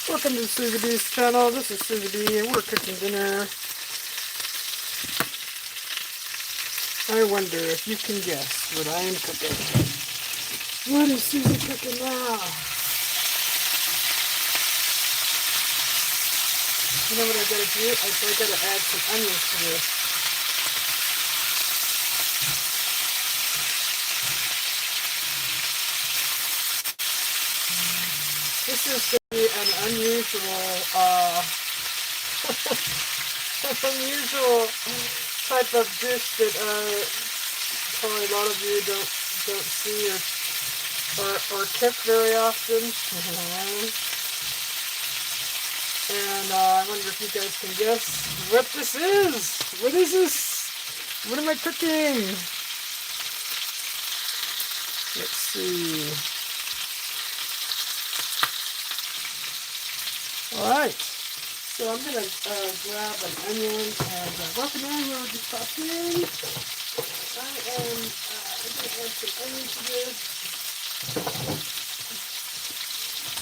Welcome to Susie B's channel. This is Susie B and we're cooking dinner. I wonder if you can guess what I am cooking. What is Susie cooking now? You know what I gotta do? I gotta add some onions to this. This is going to be an unusual, unusual type of dish that probably a lot of you don't see or cook very often. And I wonder if you guys can guess what this is. What is this? What am I cooking? Let's see. Alright, so I'm going to grab an onion and welcome in, we'll just pop in. I'm going to add some onion to this.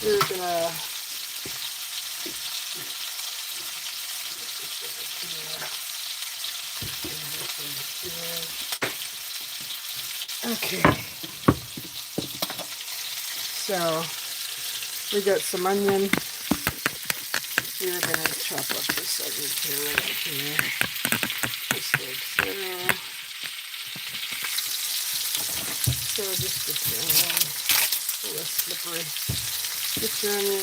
We're going to okay, so we got some onion. We're going to chop up this onion here, right here, just like so. So just get your onion, a little slippery. Get your onion,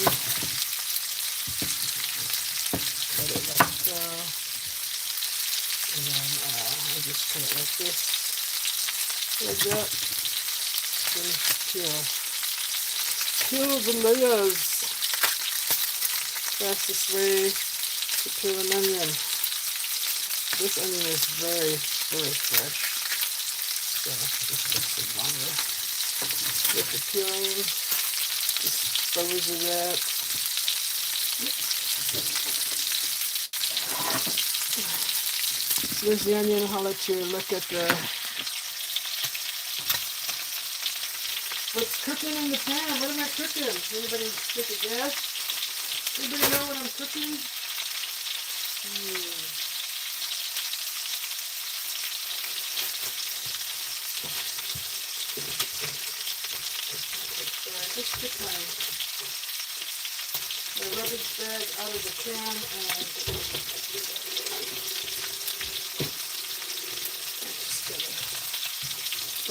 cut it like so, and then I just cut it like this, like that, then peel the layers. Fastest way to peel an onion. This onion is very, very fresh, so this takes a little longer. With the peeling, dispose of that. There's the onion. I'll let you look at the what's cooking in the pan. What am I cooking? Anybody take a guess? Anybody know what I'm cooking? Just get my rubbish bag out of the pan and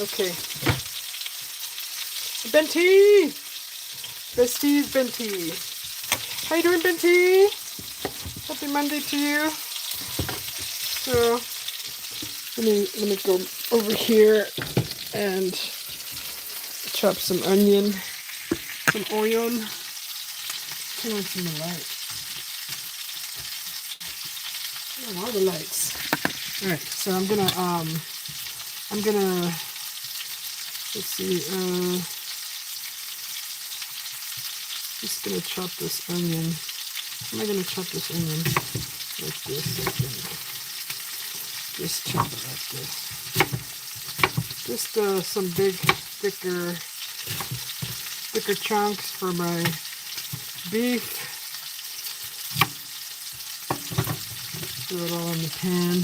okay. Benty! Bestie's Benty. How you doing, Benty? Happy Monday to you. So let me go over here and chop some onion, some onion. Turn on some of the lights. Turn on all the lights. All right, so I'm gonna let's see. Just gonna chop this onion. How am I gonna chop this onion? Like this, I think. Just chop it like this. Just some big, thicker chunks for my beef. Throw it all in the pan.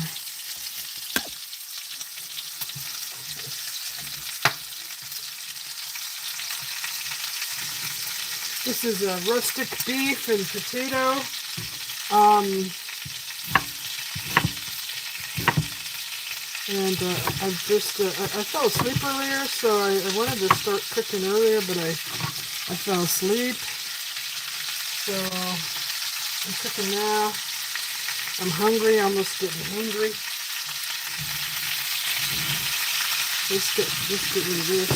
This is a rustic beef and potato. And I've just, I fell asleep earlier, so I wanted to start cooking earlier, but I fell asleep. So I'm cooking now. I'm hungry, almost getting hungry. Let's get rid of this.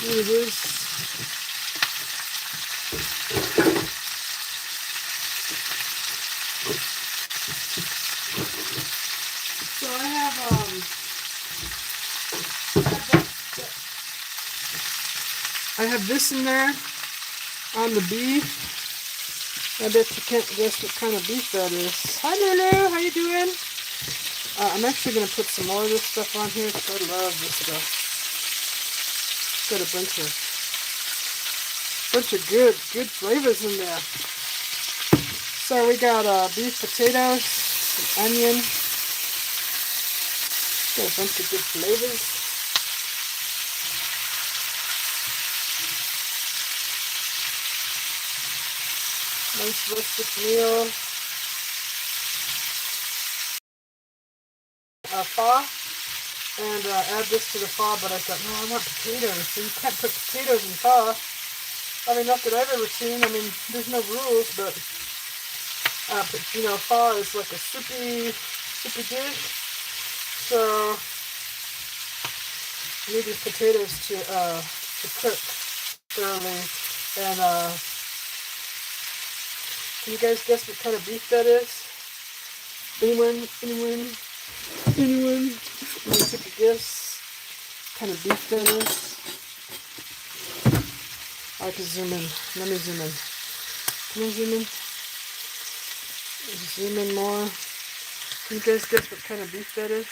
Rid of this. So I have this in there on the beef. I bet you can't guess what kind of beef that is. Hi Lulu, how you doing? I'm actually going to put some more of this stuff on here because I love this stuff. Got a bunch of Bunch of good flavors in there. So we got beef potatoes, some onion. Got a bunch of good flavors. Nice rustic meal. Pho. And add this to the pho, but I thought, no, I want potatoes. So you can't put potatoes in pho. I mean, not that I've ever seen. I mean, there's no rules, but you know, pho is like a soupy dish. So you need these potatoes to cook thoroughly. And can you guys guess what kind of beef that is? Anyone? Anyone take a guess? What kind of beef that is? I can zoom in. Let me zoom in. Can I zoom in? Zoom in more. Can you guys guess what kind of beef that is?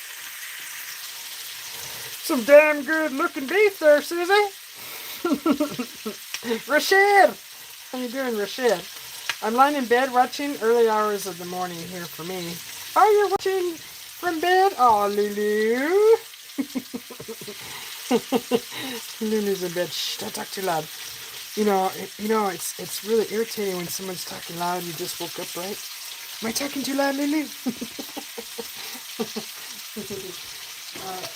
Some damn good looking beef there, Susie. Rashid! How you doing, Rashid? I'm lying in bed watching early hours of the morning here for me. Oh, you're watching from bed? Oh, Lulu. Lulu's in bed. Shh, don't talk too loud. You know, it's really irritating when someone's talking loud. You just woke up, right? Am I talking too loud, Lulu?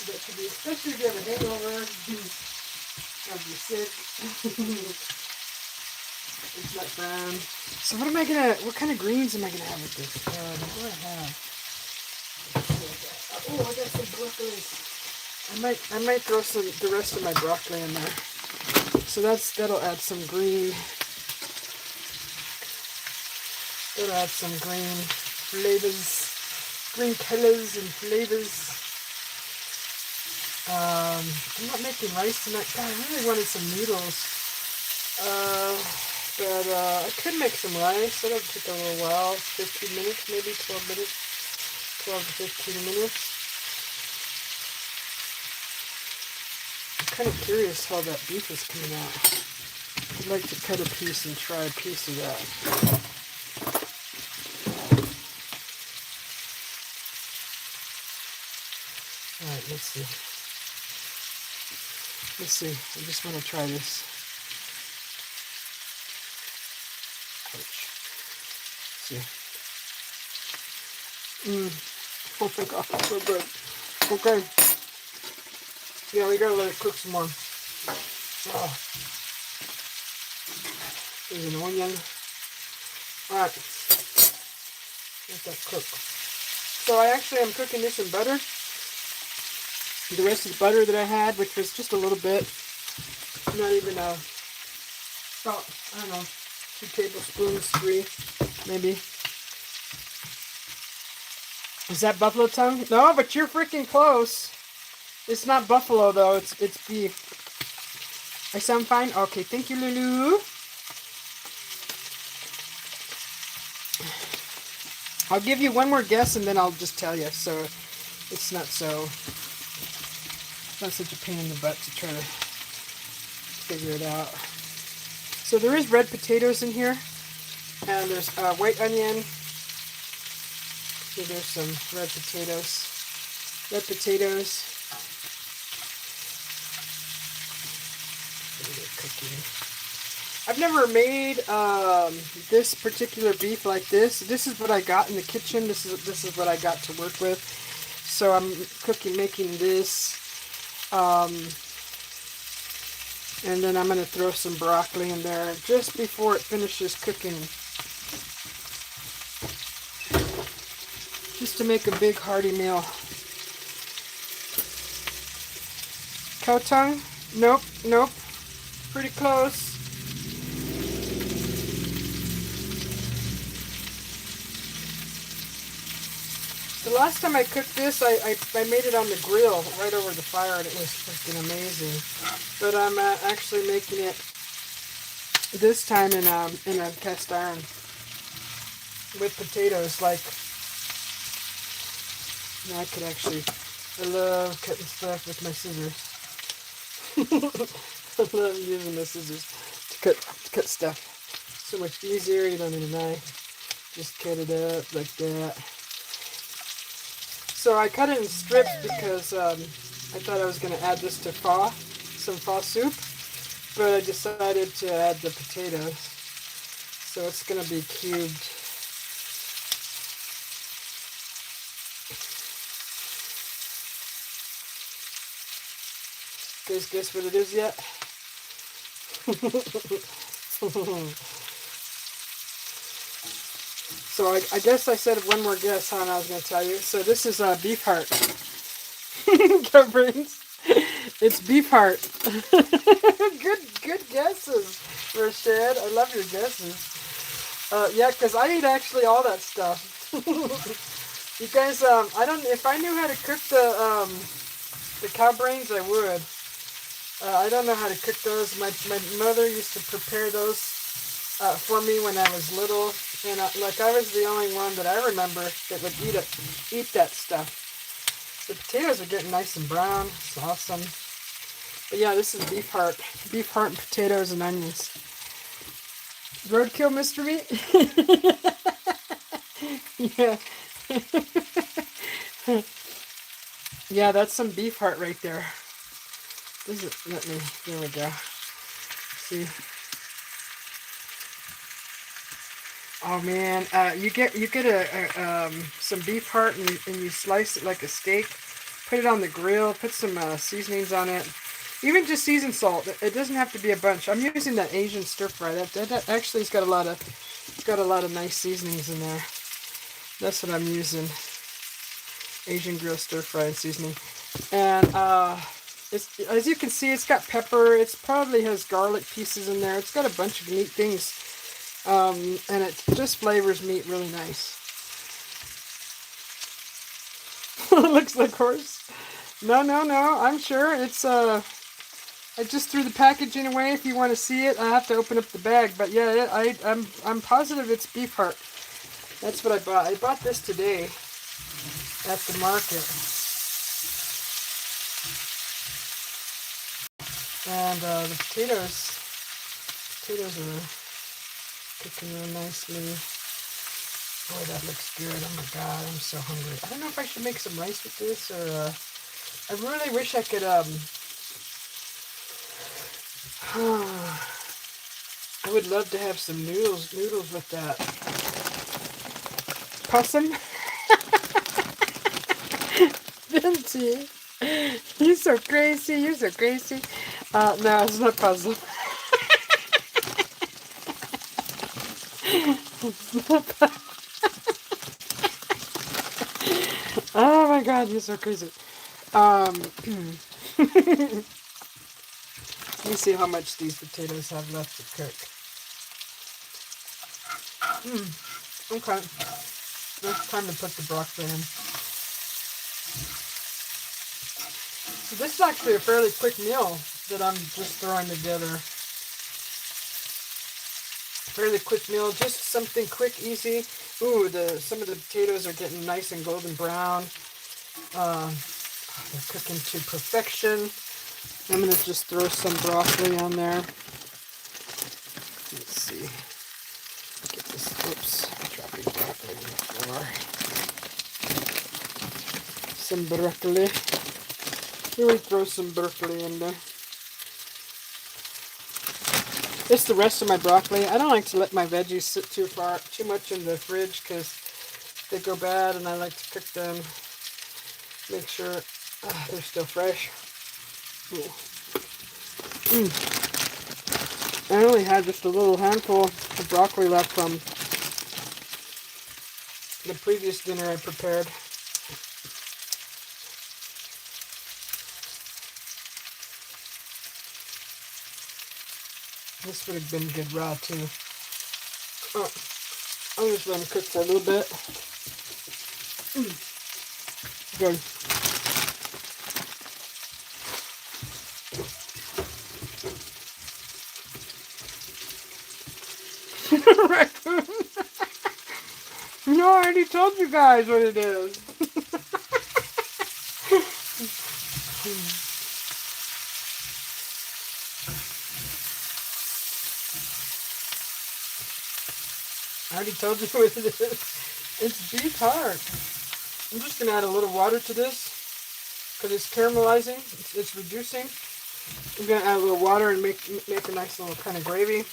That could be, especially if you have a hangover, or if you're sick. It's not fun. So what kind of greens am I gonna have with this? What do I have? Oh, I got some broccoli. I might throw the rest of my broccoli in there. So that'll add some green. That'll add some green flavors, green colors and flavors. I'm not making rice tonight. God, I really wanted some noodles. But I could make some rice. That'll take a little while. 15 minutes, maybe 12 minutes. 12 to 15 minutes. I'm kind of curious how that beef is coming out. I'd like to cut a piece and try a piece of that. Alright, let's see. Let's see. I just want to try this. Ouch. Let's see. Oh my god, so good. Okay. Yeah, we gotta let it cook some more. Oh. There's an onion. Alright. Let that cook. So I actually am cooking this in butter. The rest of the butter that I had, which was just a little bit, not even about, I don't know, 2 tablespoons, 3 maybe. Is that buffalo tongue? No, but you're freaking close. It's not buffalo though, it's beef. I sound fine? Okay, thank you, Lulu. I'll give you one more guess and then I'll just tell you, so it's not such a pain in the butt to try to figure it out. So there is red potatoes in here, and there's white onion. So there's some red potatoes. Red potatoes. I've never made this particular beef like this. This is what I got in the kitchen. This is what I got to work with. So I'm making this. And then I'm going to throw some broccoli in there just before it finishes cooking. Just to make a big hearty meal. Cow tongue? Nope, nope. Pretty close. The last time I cooked this, I made it on the grill right over the fire, and it was freaking amazing. But I'm actually making it this time in a cast iron with potatoes. Like, you know, I love cutting stuff with my scissors. I love using my scissors to cut stuff so much easier. You don't need a knife. Just cut it up like that. So I cut it in strips because I thought I was going to add this to some pho soup, but I decided to add the potatoes. So it's going to be cubed. You guys guess what it is yet? So I guess I said one more guess, huh, and I was going to tell you. So this is beef heart. Brains. It's beef heart. Good guesses, Rashad. I love your guesses. Yeah, because I eat actually all that stuff. You guys, I don't. If I knew how to cook the cow brains, I would. I don't know how to cook those. My mother used to prepare those for me when I was little, and I was the only one that I remember that would eat that stuff. The potatoes are getting nice and brown. It's awesome. But yeah, this is beef heart and potatoes and onions. Roadkill, Mr. Meat. Yeah. Yeah, that's some beef heart right there. There we go. See. Oh man, you get some beef heart and you slice it like a steak. Put it on the grill. Put some seasonings on it. Even just seasoned salt. It doesn't have to be a bunch. I'm using that Asian stir fry. That actually has got a lot of nice seasonings in there. That's what I'm using. Asian grill stir fry and seasoning. And as you can see, it's got pepper. It probably has garlic pieces in there. It's got a bunch of neat things. And it just flavors meat really nice. Looks like horse. No. I'm sure it's I just threw the packaging away. If you want to see it, I have to open up the bag. But yeah, I'm positive it's beef heart. That's what I bought. I bought this today at the market. And the potatoes are cooking real nicely. Boy, that looks good. Oh my god, I'm so hungry. I don't know if I should make some rice with this or I really wish I could I would love to have some noodles with that. Possum? Vinci. You're so crazy. No, it's not possum. Oh my god, you're so crazy. Let me see how much these potatoes have left to cook. Okay. It's time to put the broccoli in. So this is actually a fairly quick meal that I'm just throwing together. Fairly quick meal, just something quick, easy. Ooh, some of the potatoes are getting nice and golden brown. They're cooking to perfection. I'm going to just throw some broccoli on there. Let's see. Get this, oops, dropping broccoli on the floor. Some broccoli. Really throw some broccoli in there. This is the rest of my broccoli. I don't like to let my veggies sit too much in the fridge because they go bad, and I like to cook them. Make sure they're still fresh. I only had just a little handful of broccoli left from the previous dinner I prepared. This would have been good raw too. I'll just let them cook for a little bit. Good. Raccoon. No, I already told you guys what it is. I already told you what it is. It's beef heart. I'm just going to add a little water to this because it's caramelizing. It's reducing. I'm going to add a little water and make a nice little kind of gravy.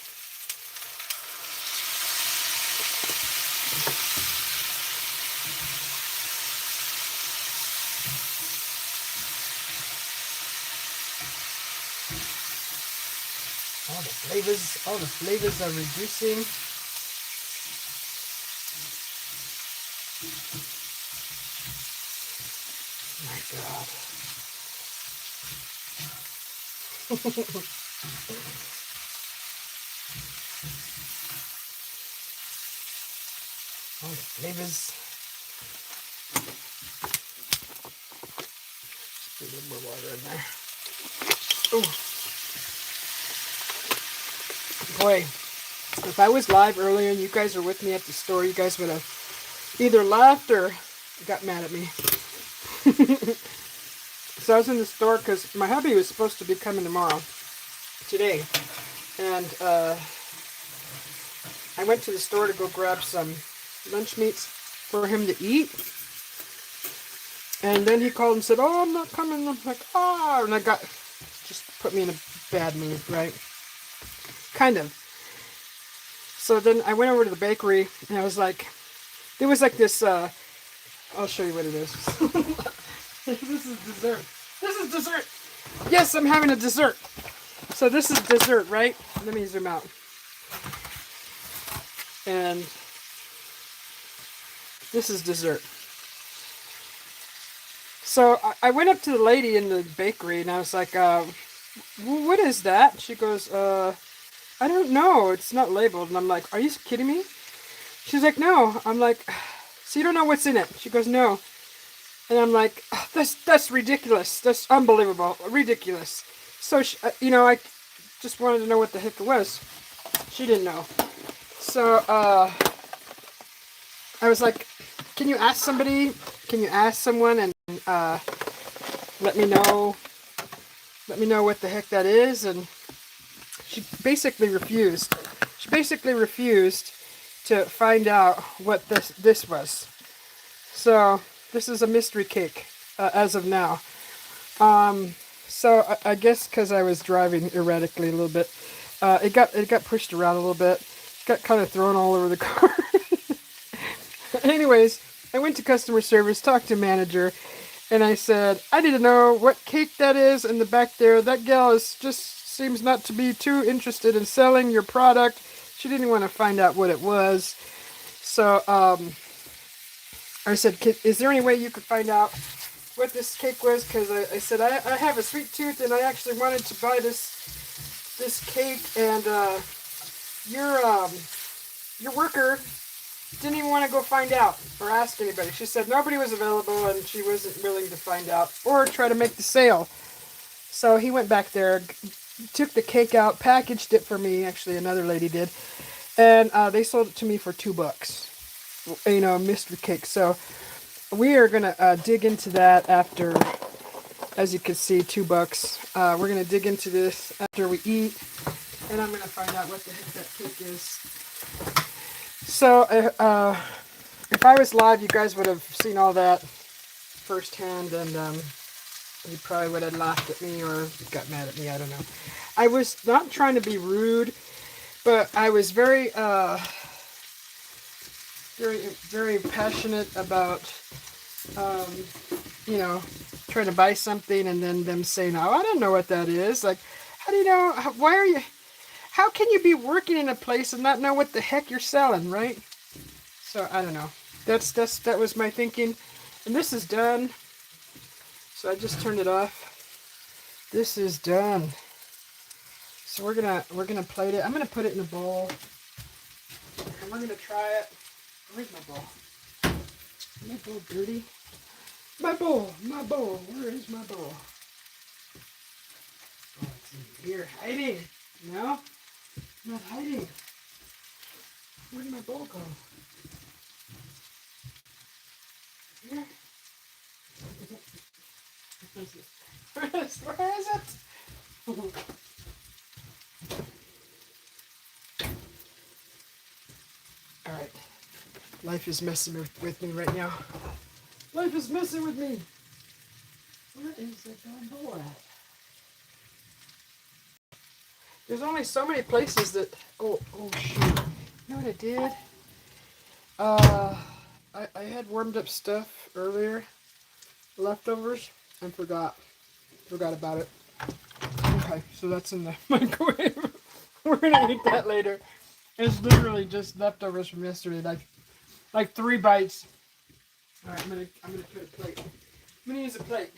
All the flavors are reducing. My God. All the flavors. Just put a little more water in there. Oh. Boy, if I was live earlier and you guys were with me at the store, you guys would have either laughed or got mad at me. So I was in the store because my hubby was supposed to be coming today. And I went to the store to go grab some lunch meats for him to eat. And then he called and said, "Oh, I'm not coming." I'm like, "Ah," and just put me in a bad mood, right? Kind of. So then I went over to the bakery and I was like, there was like this, I'll show you what it is. This is dessert. This is dessert. Yes, I'm having a dessert. So this is dessert, right? Let me zoom out. And this is dessert. So I went up to the lady in the bakery and I was like, what is that? She goes, I don't know. It's not labeled. And I'm like, are you kidding me? She's like, no. I'm like, so you don't know what's in it? She goes, no. And I'm like, oh, that's ridiculous. That's unbelievable. Ridiculous. So, I just wanted to know what the heck it was. She didn't know. So, I was like, can you ask somebody? Can you ask someone and let me know what the heck that is? And she basically refused. She basically refused to find out what this was. So this is a mystery cake as of now. So I guess because I was driving erratically a little bit, it got pushed around a little bit. Got kind of thrown all over the car. Anyways, I went to customer service, talked to manager, and I said, I need to know what cake that is in the back there. That gal seems not to be too interested in selling your product. She didn't want to find out what it was. So I said, is there any way you could find out what this cake was? Because I said, I have a sweet tooth and I actually wanted to buy this cake, and your worker didn't even want to go find out or ask anybody. She said nobody was available and she wasn't willing to find out or try to make the sale. So he went back there, took the cake out, packaged it for me. Actually, another lady did. And they sold it to me for $2. You know, a mystery cake. So we are going to dig into that after, as you can see, $2. We're going to dig into this after we eat. And I'm going to find out what the heck that cake is. So if I was live, you guys would have seen all that firsthand, and you probably would have laughed at me or got mad at me. I don't know. I was not trying to be rude, but I was very, very passionate about, trying to buy something and then them saying, "Oh, I don't know what that is." Like, how do you know? Why are you? How can you be working in a place and not know what the heck you're selling, right? So I don't know. That was my thinking, and this is done. So I just turned it off. This is done. So we're gonna plate it. I'm gonna put it in a bowl, and we're gonna try it. Where's my bowl? Is my bowl dirty? My bowl. Where is my bowl? Oh, it's in here, hiding. No, I'm not hiding. Where did my bowl go? Here. Where is it? All right. Life is messing with me right now. Life is messing with me. Where is the darn bowl at? There's only so many places that. Oh shoot! You know what I did? I had warmed up stuff earlier, leftovers, and forgot about it. Okay, so that's in the microwave. We're gonna eat that later. It's literally just leftovers from yesterday, like 3 bites. All right, I'm gonna put a plate. I'm gonna use a plate.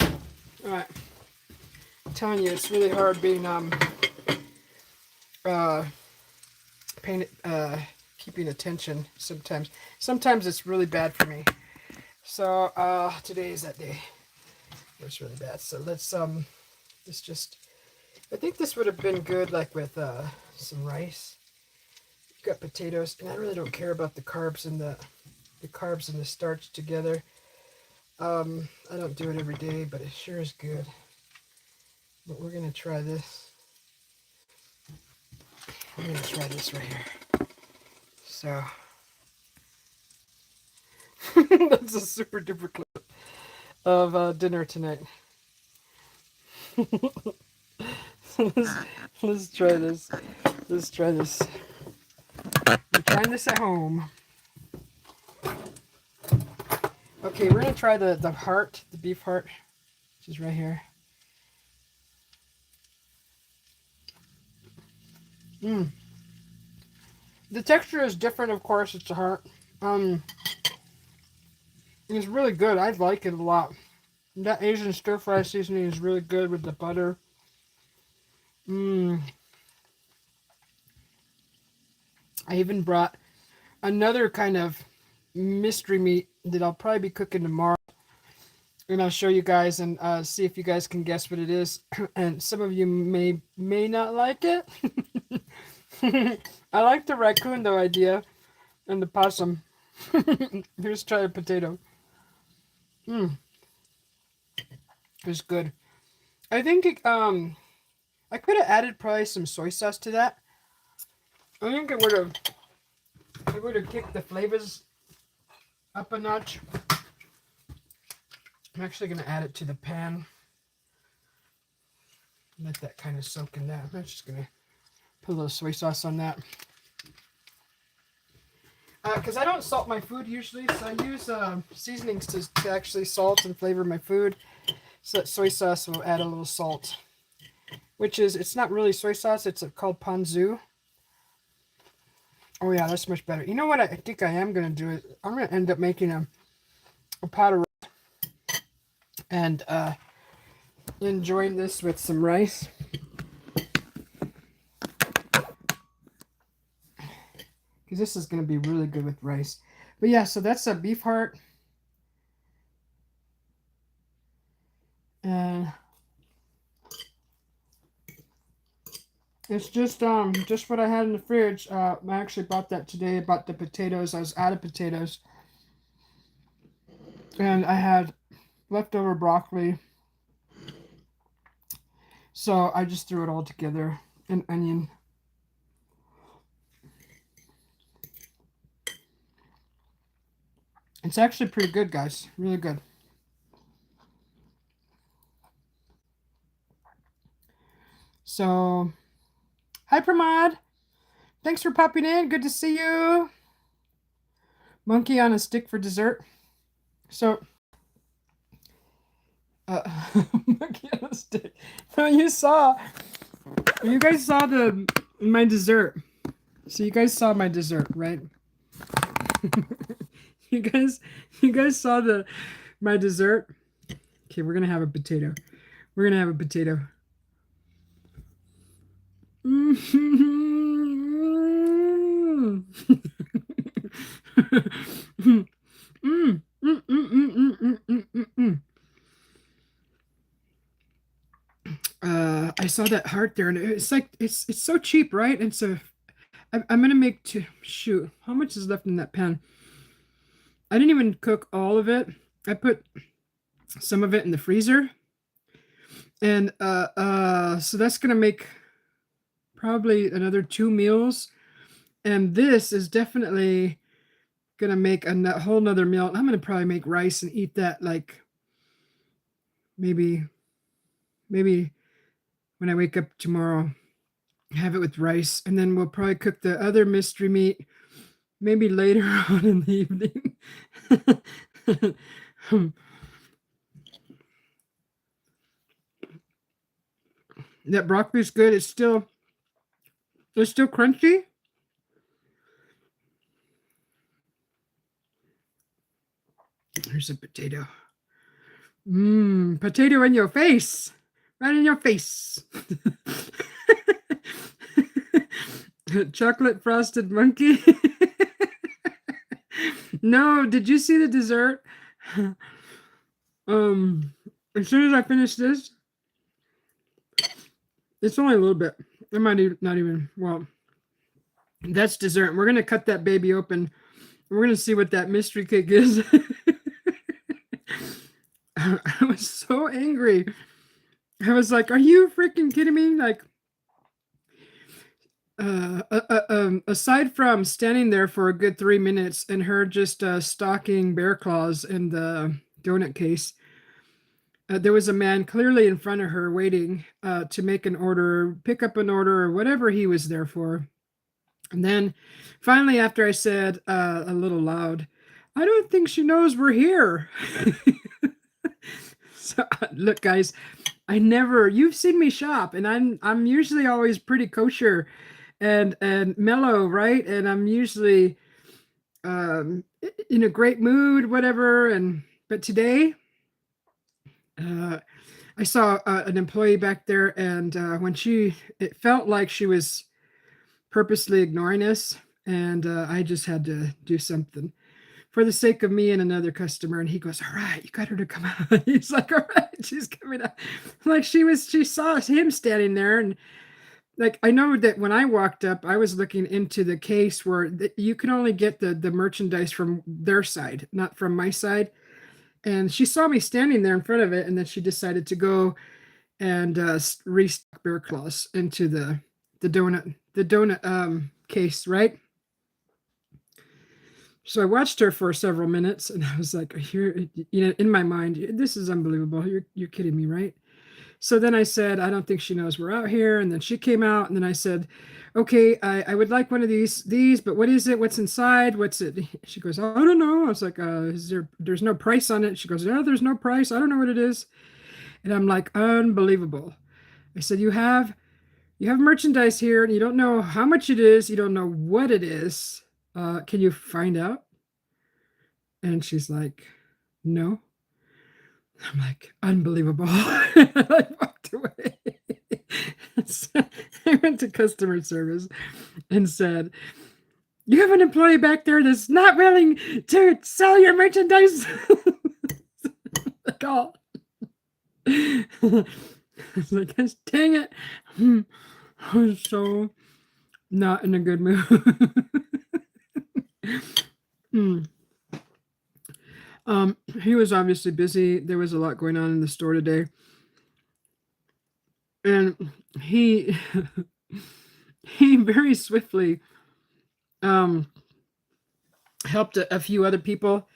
All right. I'm telling you, it's really hard being keeping attention sometimes. Sometimes it's really bad for me. So today is that day. It's really bad. So let's just. I think this would have been good, like with some rice. You've got potatoes, and I really don't care about the carbs and the starch together. I don't do it every day, but it sure is good. But we're gonna try this. I'm gonna try this right here. So that's a super duper clip of dinner tonight. let's try this. Let's try this. I'm trying this at home. Okay, we're gonna try the heart, the beef heart, which is right here. The texture is different, of course. It's a heart. It's really good. I like it a lot. That Asian stir fry seasoning is really good with the butter. I even brought another kind of mystery meat that I'll probably be cooking tomorrow. And I'll show you guys and see if you guys can guess what it is. And some of you may not like it. I like the raccoon though idea and the possum. Here's try a potato. It's good. I think I could have added probably some soy sauce to that. I think it would have kicked the flavors up a notch. I'm actually gonna add it to the pan. Let that kind of soak in that. I'm just gonna put a little soy sauce on that. Because I don't salt my food usually, so I use seasonings to actually salt and flavor my food. So that soy sauce will add a little salt. Which is, it's not really soy sauce, it's called ponzu. Oh yeah, that's much better. You know what I think I am going to do? Is I'm going to end up making a pot of rice and enjoying this with some rice. Because this is going to be really good with rice. But yeah, so that's a beef heart. And it's just what I had in the fridge. I actually bought that today. I bought the potatoes. I was out of potatoes. And I had leftover broccoli. So I just threw it all together. An onion. It's actually pretty good, guys. Really good. So, hi, Pramod. Thanks for popping in. Good to see you. Monkey on a stick for dessert. So, monkey on a stick. So you guys saw my dessert. So you guys saw my dessert, right? you guys saw my dessert. Okay, we're gonna have a potato. We're gonna have a potato. I saw that heart there, and it's like it's so cheap, right? And so I'm gonna make two. Shoot, how much is left in that pan? I didn't even cook all of it. I put some of it in the freezer, and so that's gonna make probably another 2 meals. And this is definitely gonna make a whole nother meal. I'm gonna probably make rice and eat that like maybe when I wake up tomorrow, have it with rice, and then we'll probably cook the other mystery meat maybe later on in the evening. That broccoli's good. It's still crunchy. Here's a potato. Mmm, potato in your face. Right in your face. Chocolate frosted monkey. No, did you see the dessert? As soon as I finish this, it's only a little bit. It might not even, well, that's dessert. We're gonna cut that baby open. We're gonna see what that mystery cake is. I was so angry. I was like, "Are you freaking kidding me?" Like, aside from standing there for a good 3 minutes and her just stalking bear claws in the donut case, there was a man clearly in front of her waiting to make an order, pick up an order, or whatever he was there for. And then finally, after I said a little loud, "I don't think she knows we're here." So look, guys, you've seen me shop, and I'm usually always pretty kosher and mellow, right? And I'm usually in a great mood, whatever. But today, I saw an employee back there, and it felt like she was purposely ignoring us, and I just had to do something for the sake of me and another customer. And he goes, "All right, you got her to come out." He's like, "All right, she's coming out." Like she saw him standing there, and like I know that when I walked up, I was looking into the case where you can only get the merchandise from their side, not from my side. And she saw me standing there in front of it, and then she decided to go and restock bear claws into the donut case, right? So I watched her for several minutes, and I was like, in my mind, this is unbelievable. You're kidding me, right? So then I said, "I don't think she knows we're out here." And then she came out, and then I said, "Okay, I would like one of these, but what is it? What's inside? What's it?" She goes, "Oh, I don't know." I was like, there's no price on it?" She goes, "No, there's no price. I don't know what it is." And I'm like, unbelievable. I said, you have merchandise here, and you don't know how much it is. You don't know what it is. Can you find out? And she's like, "No." I'm like, unbelievable. I walked away. So I went to customer service and said, "You have an employee back there that's not willing to sell your merchandise." Like, oh. I was like, "Dang it." I was so not in a good mood. Hmm. He was obviously busy. There was a lot going on in the store today. And he he very swiftly helped a few other people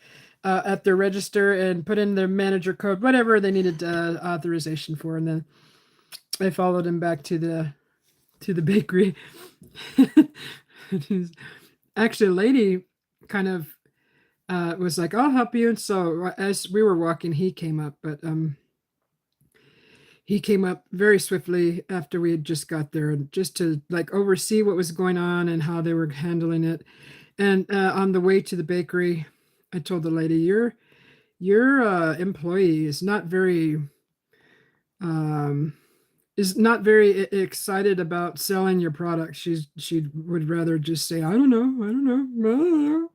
at their register and put in their manager code, whatever they needed authorization for, and then I followed him back to the bakery. Actually, a lady kind of was like, "I'll help you." And so as we were walking, he came up, but he came up very swiftly after we had just got there, and just to like oversee what was going on and how they were handling it. And on the way to the bakery, I told the lady, your employee um, is not very excited about selling your product. She would rather just say, I don't know, I don't know, I don't know."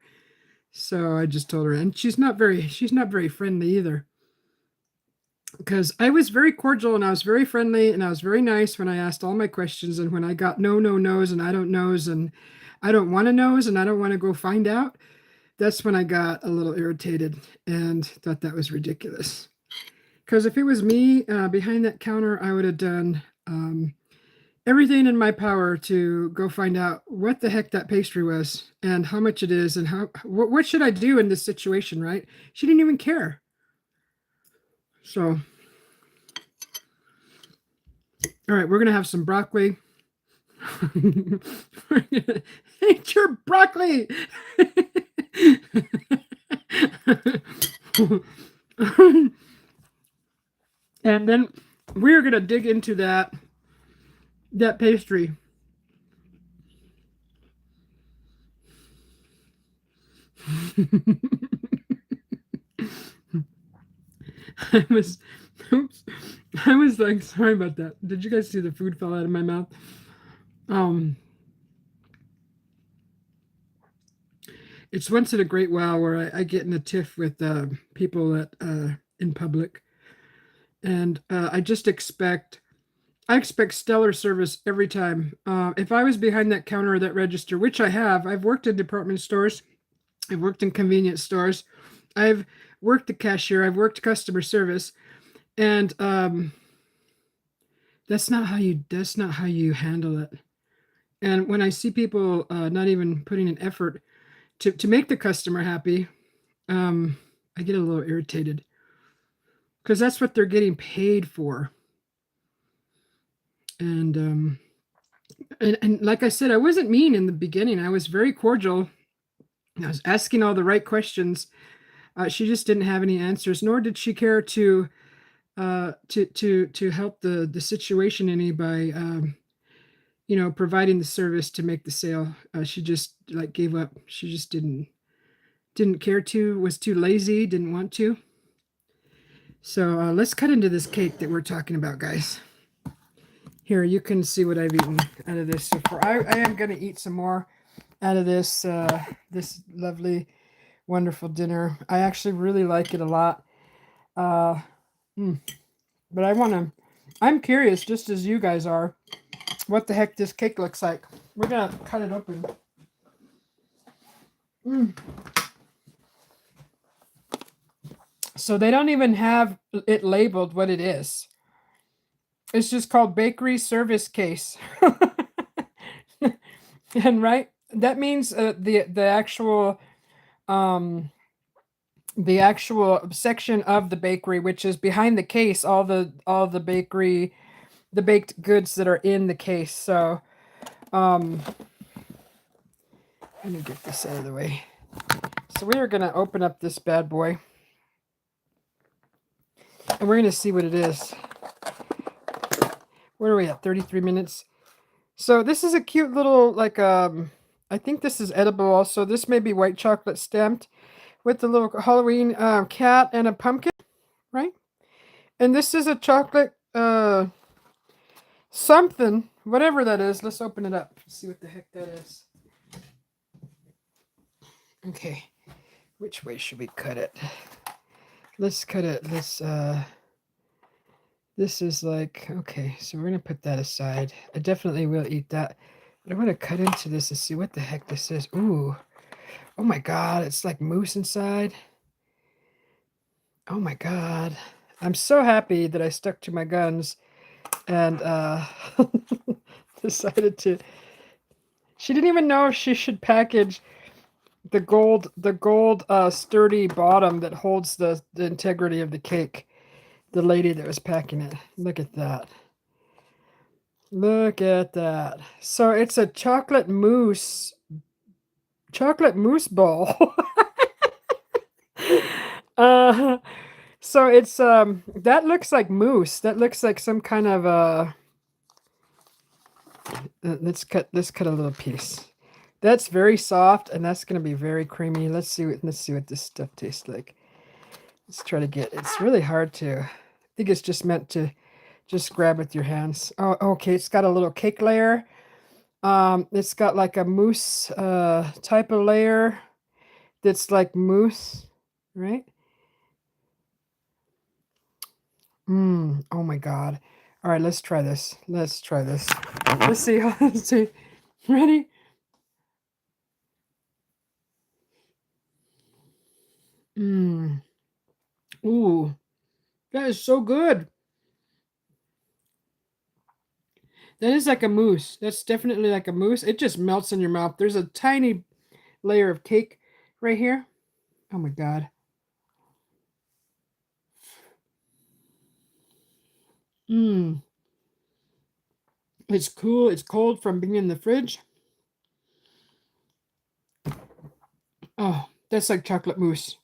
So I just told her, and she's not very friendly either. Because I was very cordial, and I was very friendly, and I was very nice when I asked all my questions, and when I got no no's and I don't knows and I don't want to knows and I don't want to go find out, that's when I got a little irritated and thought that was ridiculous. Because if it was me behind that counter, I would have done everything in my power to go find out what the heck that pastry was and how much it is and what should I do in this situation, right? She didn't even care. So, all right, we're gonna have some broccoli. Eat your broccoli. And then we're gonna dig into that pastry. I was, oops, I was like, sorry about that. Did you guys see the food fell out of my mouth? Um, it's once in a great while where I get in a tiff with people at in public, and I expect stellar service every time. If I was behind that counter or that register, which I have, I've worked in department stores, I've worked in convenience stores, I've worked the cashier, I've worked customer service, and that's not how you handle it. And when I see people not even putting an effort to make the customer happy, I get a little irritated because that's what they're getting paid for. And and like I said, I wasn't mean in the beginning. I was very cordial. I was asking all the right questions. She just didn't have any answers, nor did she care to help the situation any by providing the service to make the sale. She just like gave up. She just didn't care to, was too lazy, didn't want to. So let's cut into this cake that we're talking about, guys. Here, you can see what I've eaten out of this so far. I am going to eat some more out of this lovely, wonderful dinner. I actually really like it a lot. Uh, but I'm curious, just as you guys are, what the heck this cake looks like. We're going to cut it open. So they don't even have it labeled what it is. It's just called bakery service case. And right, that means um the actual section of the bakery, which is behind the case, all the bakery, the baked goods that are in the case. So let me get this out of the way. So we are going to open up this bad boy and we're going to see what it is. Where are we at? 33 minutes. So this is a cute little, like, I think this is edible also. This may be white chocolate stamped with the little Halloween cat and a pumpkin, right? And this is a chocolate something, whatever that is. Let's open it up. See what the heck that is. Okay. Which way should we cut it? Let's cut it. This is like, okay, so we're going to put that aside. I definitely will eat that. But I want to cut into this and see what the heck this is. Ooh. Oh my God. It's like mousse inside. Oh my God. I'm so happy that I stuck to my guns and decided to. She didn't even know if she should package the gold sturdy bottom that holds the integrity of the cake. The lady that was packing it. Look at that. Look at that. So it's a chocolate mousse ball. So it's that looks like mousse. That looks like some kind of let's cut a little piece. That's very soft and that's going to be very creamy. Let's see what this stuff tastes like. Let's try to get. It's really hard to. I think it's just meant to just grab with your hands. Oh, okay. It's got a little cake layer. It's got like a mousse type of layer that's like mousse, right? Oh my God. All right, let's try this. Let's try this. Let's see how let's see. Ready? Ooh, that is so good. That is like a mousse. That's definitely like a mousse. It just melts in your mouth. There's a tiny layer of cake right here. Oh my god. Mmm. It's cool. It's cold from being in the fridge. Oh, that's like chocolate mousse.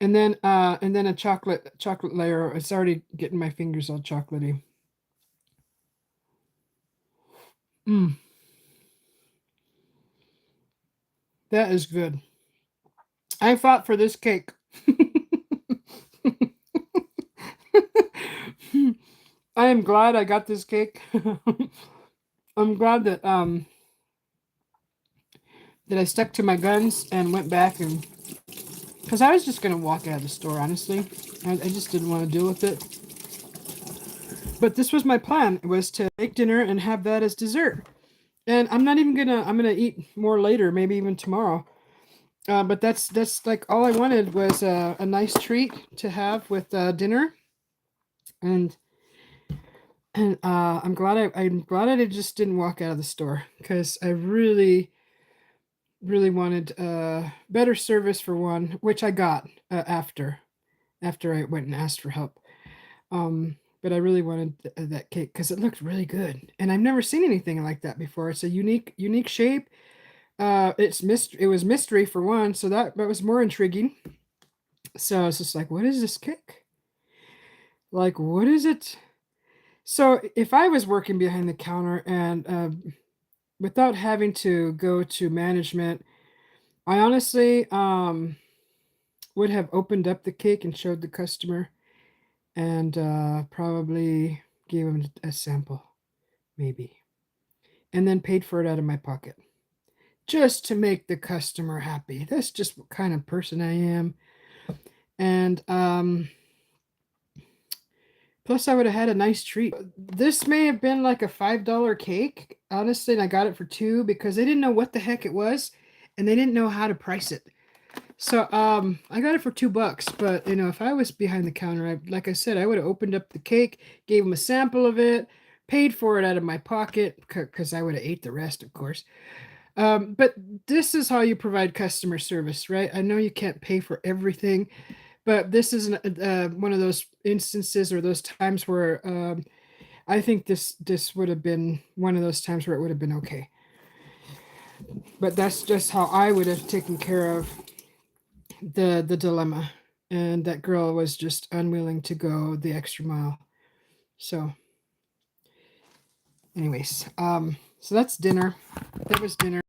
And then a chocolate layer. It's already getting my fingers all chocolatey. Mmm. That is good. I fought for this cake. I am glad I got this cake. I'm glad that I stuck to my guns and went back and because I was just gonna walk out of the store, honestly. I just didn't want to deal with it. But this was my plan. It was to make dinner and have that as dessert. And I'm not even gonna. I'm gonna eat more later, maybe even tomorrow. But that's like all I wanted was a nice treat to have with dinner, and I'm glad I just didn't walk out of the store because I really wanted better service for one, which I got after I went and asked for help. But I really wanted that cake because it looked really good, and I've never seen anything like that before. It's a unique shape. It was mystery for one, so that was more intriguing. So I was just like, what is this cake? Like, what is it? So if I was working behind the counter and without having to go to management, I honestly would have opened up the cake and showed the customer and probably gave him a sample, maybe, and then paid for it out of my pocket just to make the customer happy. That's just what kind of person I am. And plus, I would have had a nice treat. This may have been like a $5 cake, honestly, and I got it for two because they didn't know what the heck it was, and they didn't know how to price it. So I got it for $2, but if I was behind the counter, like I said, I would have opened up the cake, gave them a sample of it, paid for it out of my pocket because I would have ate the rest, of course. But this is how you provide customer service, right? I know you can't pay for everything, but this is one of those instances or those times where I think this would have been one of those times where it would have been okay. But that's just how I would have taken care of the dilemma, and that girl was just unwilling to go the extra mile. So, anyways, so that's dinner. That was dinner,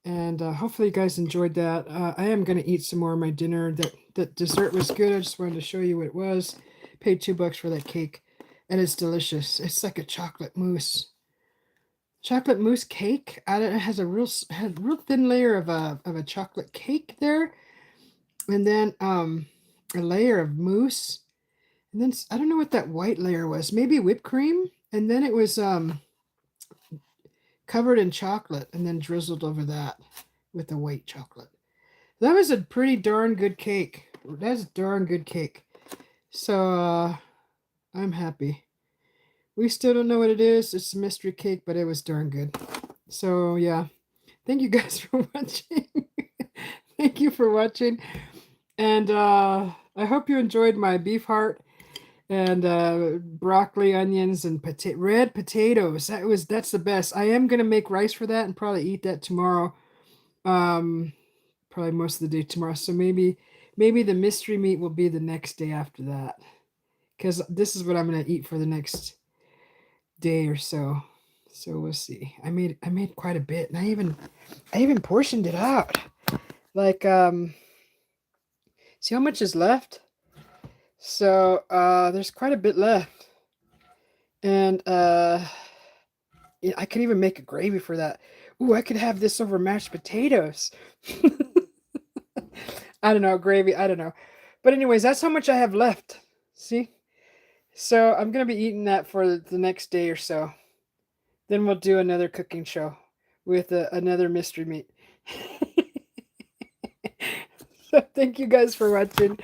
and hopefully you guys enjoyed that. I am gonna eat some more of my dinner. That dessert was good. I just wanted to show you what it was. Paid $2 for that cake, and it's delicious. It's like a chocolate mousse cake. It has a real thin layer of a chocolate cake there, and then a layer of mousse, and then I don't know what that white layer was. Maybe whipped cream, and then it was covered in chocolate, and then drizzled over that with the white chocolate. That was a pretty darn good cake. That's a darn good cake. So I'm happy. We still don't know what it is. It's a mystery cake, but it was darn good. So yeah, thank you guys for watching. Thank you for watching, and I hope you enjoyed my beef heart and broccoli, onions, and red potatoes. That's the best. I am gonna make rice for that and probably eat that tomorrow. Um, Probably most of the day tomorrow. So maybe the mystery meat will be the next day after that, because this is what I'm gonna eat for the next day or so. So we'll see. I made quite a bit, and I even portioned it out. Like see how much is left? So there's quite a bit left. And yeah, I could even make a gravy for that. Ooh, I could have this over mashed potatoes. I don't know, gravy, I don't know. But anyways, that's how much I have left. See? So I'm going to be eating that for the next day or so. Then we'll do another cooking show with another mystery meat. So thank you guys for watching.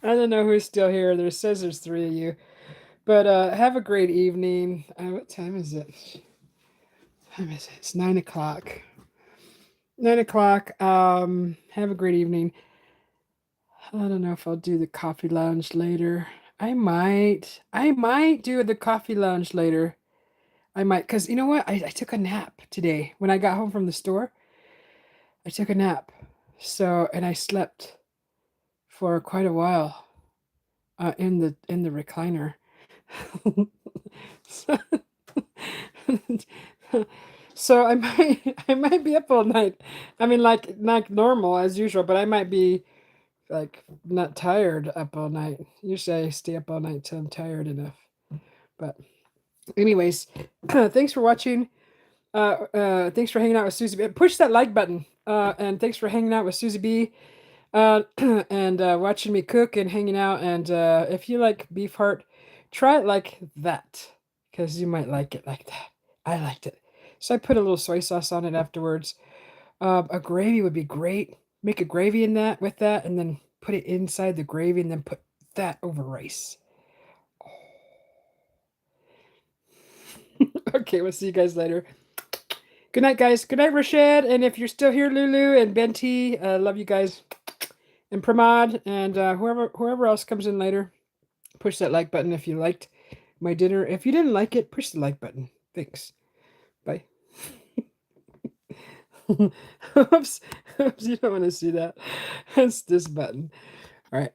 I don't know who's still here. There says there's 3 of you. But have a great evening. What time is it? What time is it? It's 9 o'clock. 9 o'clock. Have a great evening. I don't know if I'll do the coffee lounge later. I might. I might do the coffee lounge later. I might, because you know what? I took a nap today. When I got home from the store, I took a nap. So, and I slept for quite a while in the recliner. So, so I might I might be up all night. I mean, like normal as usual, but I might be like not tired up all night. Usually I stay up all night till I'm tired enough. But anyways, thanks for watching. Thanks for hanging out with Susie B. Push that like button. And thanks for hanging out with Susie B. And watching me cook and hanging out. And if you like beef heart, try it like that because you might like it like that. I liked it. So I put a little soy sauce on it afterwards. A gravy would be great. Make a gravy in that with that, and then put it inside the gravy, and then put that over rice. Okay, we'll see you guys later. Good night, guys. Good night, Rashad. And if you're still here, Lulu and Benti, love you guys. And Pramad and whoever else comes in later, push that like button if you liked my dinner. If you didn't like it, push the like button. Thanks. Bye. Oops. Oops, you don't want to see that. It's this button. All right.